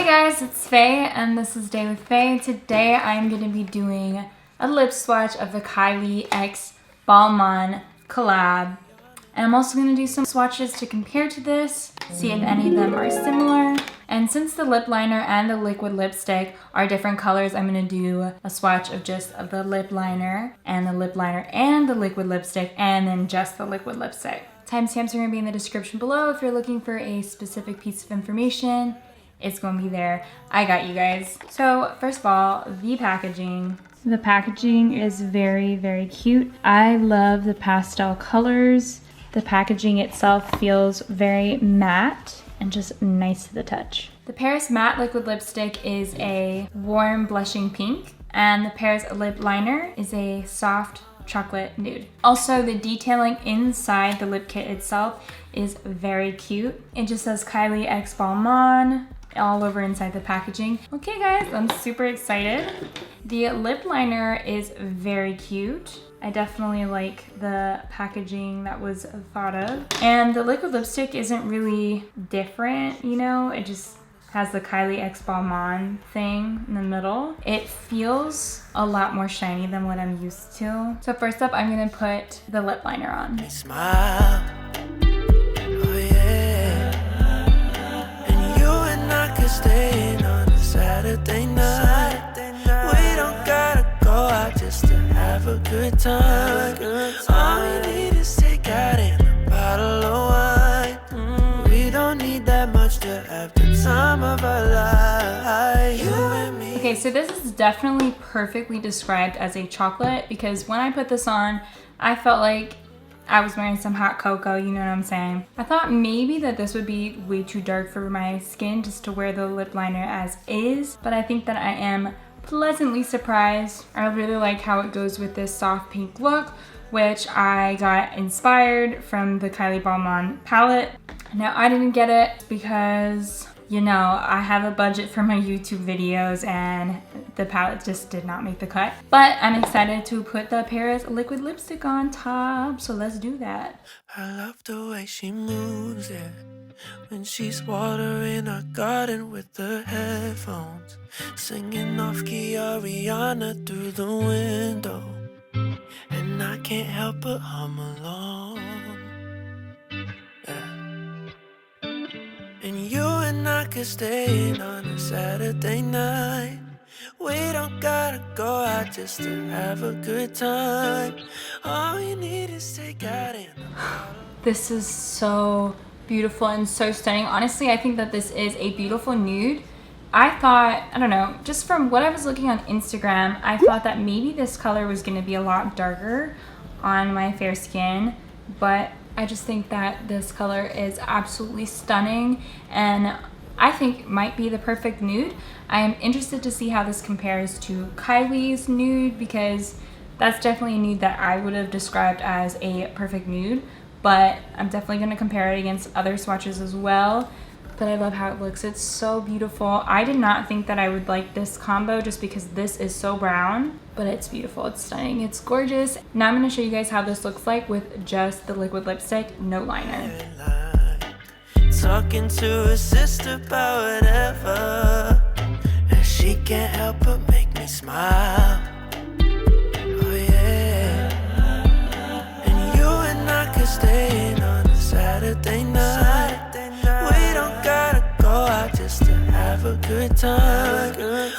Hi guys, it's Faye and this is Day with Faye. Today I'm going to be doing a lip swatch of the Kylie X Balmain collab. And I'm also going to do some swatches to compare to this, see if any of them are similar. And since the lip liner and the liquid lipstick are different colors, I'm going to do a swatch of just of the lip liner and the liquid lipstick, and then just the liquid lipstick. Timestamps are going to be in the description below if you're looking for a specific piece of information. It's going to be there. I got you guys. So first of all, the packaging. The packaging is very, very cute. I love the pastel colors. The packaging itself feels very matte and just nice to the touch. The Paris Matte Liquid Lipstick is a warm blushing pink, and the Paris Lip Liner is a soft chocolate nude. Also, the detailing inside the lip kit itself is very cute. It just says Kylie X Balmain all over inside the packaging. Okay guys, I'm super excited. The lip liner is very cute. I definitely like the packaging that was thought of. And the liquid lipstick isn't really different, you know? It just has the Kylie X Balmain thing in the middle. It feels a lot more shiny than what I'm used to. So first up, I'm gonna put the lip liner on. Smile. Oh yeah. And you and I could stay in on a Saturday night. We don't gotta go out just to have a good time. All we need is take out in a bottle of wine. We don't need that much to have the time of our life. You and me. Okay, so this is definitely perfectly described as a chocolate, because when I put this on, I felt like I was wearing some hot cocoa, you know what I'm saying? I thought maybe that this would be way too dark for my skin just to wear the lip liner as is, but I think that I am pleasantly surprised. I really like how it goes with this soft pink look, which I got inspired from the Kylie Balmain palette. Now, I didn't get it because, you know, I have a budget for my YouTube videos and the palette just did not make the cut. But I'm excited to put the Paris liquid lipstick on top, so let's do that. I love the way she moves, yeah. When she's watering our garden with her headphones, singing off key Ariana through the window, and I can't help but hum along. Yeah. And you and I could stay in on a Saturday night. We don't gotta go out just to have a good time. All you need is take out in a bottle. This is so beautiful and so stunning. Honestly, I think that this is a beautiful nude. I thought, I don't know, just from what I was looking on Instagram, I thought that maybe this color was gonna be a lot darker on my fair skin, but I just think that this color is absolutely stunning and I think might be the perfect nude. I am interested to see how this compares to Kylie's nude, because that's definitely a nude that I would have described as a perfect nude, but I'm definitely going to compare it against other swatches as well. But I love how it looks. It's so beautiful. I did not think that I would like this combo just because this is so brown, but it's beautiful. It's stunning. It's gorgeous. Now I'm going to show you guys how this looks like with just the liquid lipstick, no liner. Talking to her sister about whatever, and she can't help but make me smile. Oh yeah. And you and I could stay in on a Saturday night. We don't gotta go out just to have a good time.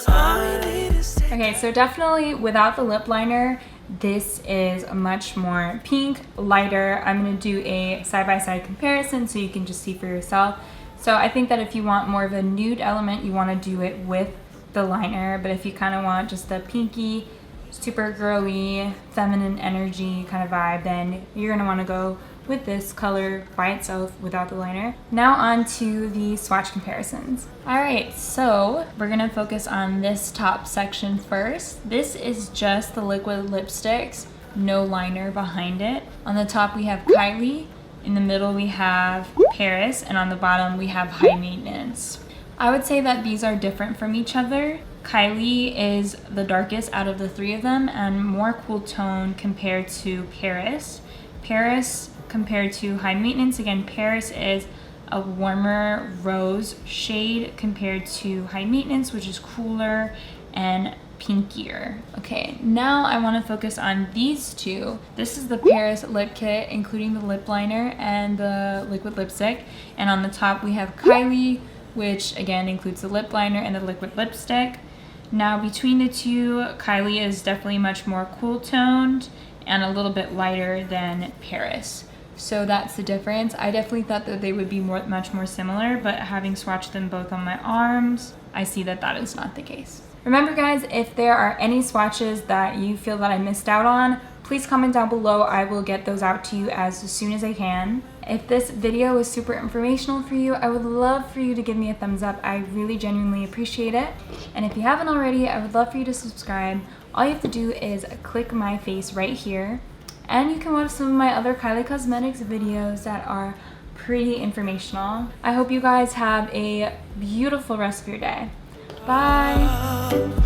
All you need is take. Okay, so definitely without the lip liner, this is much more pink, lighter. I'm gonna do a side-by-side comparison so you can just see for yourself. So I think that if you want more of a nude element, you wanna do it with the liner, but if you kinda want just a pinky, super girly, feminine energy kind of vibe, then you're gonna wanna go with this color by itself without the liner. Now on to the swatch comparisons. All right, so we're gonna focus on this top section first. This is just the liquid lipsticks, no liner behind it. On the top we have Kylie, in the middle we have Paris, and on the bottom we have High Maintenance. I would say that these are different from each other. Kylie is the darkest out of the three of them and more cool tone compared to Paris. Paris compared to High Maintenance, again, Paris is a warmer rose shade compared to High Maintenance, which is cooler and pinkier. Okay, now I want to focus on these two. This is the Paris lip kit, including the lip liner and the liquid lipstick. And on the top we have Kylie, which again includes the lip liner and the liquid lipstick. Now between the two, Kylie is definitely much more cool toned and a little bit lighter than Paris. So that's the difference. I definitely thought that they would be much more similar, but having swatched them both on my arms, I see that that is not the case. Remember guys, if there are any swatches that you feel that I missed out on, please comment down below. I will get those out to you as soon as I can. If this video was super informational for you, I would love for you to give me a thumbs up. I really genuinely appreciate it. And if you haven't already, I would love for you to subscribe. All you have to do is click my face right here, and you can watch some of my other Kylie Cosmetics videos that are pretty informational. I hope you guys have a beautiful rest of your day. Bye.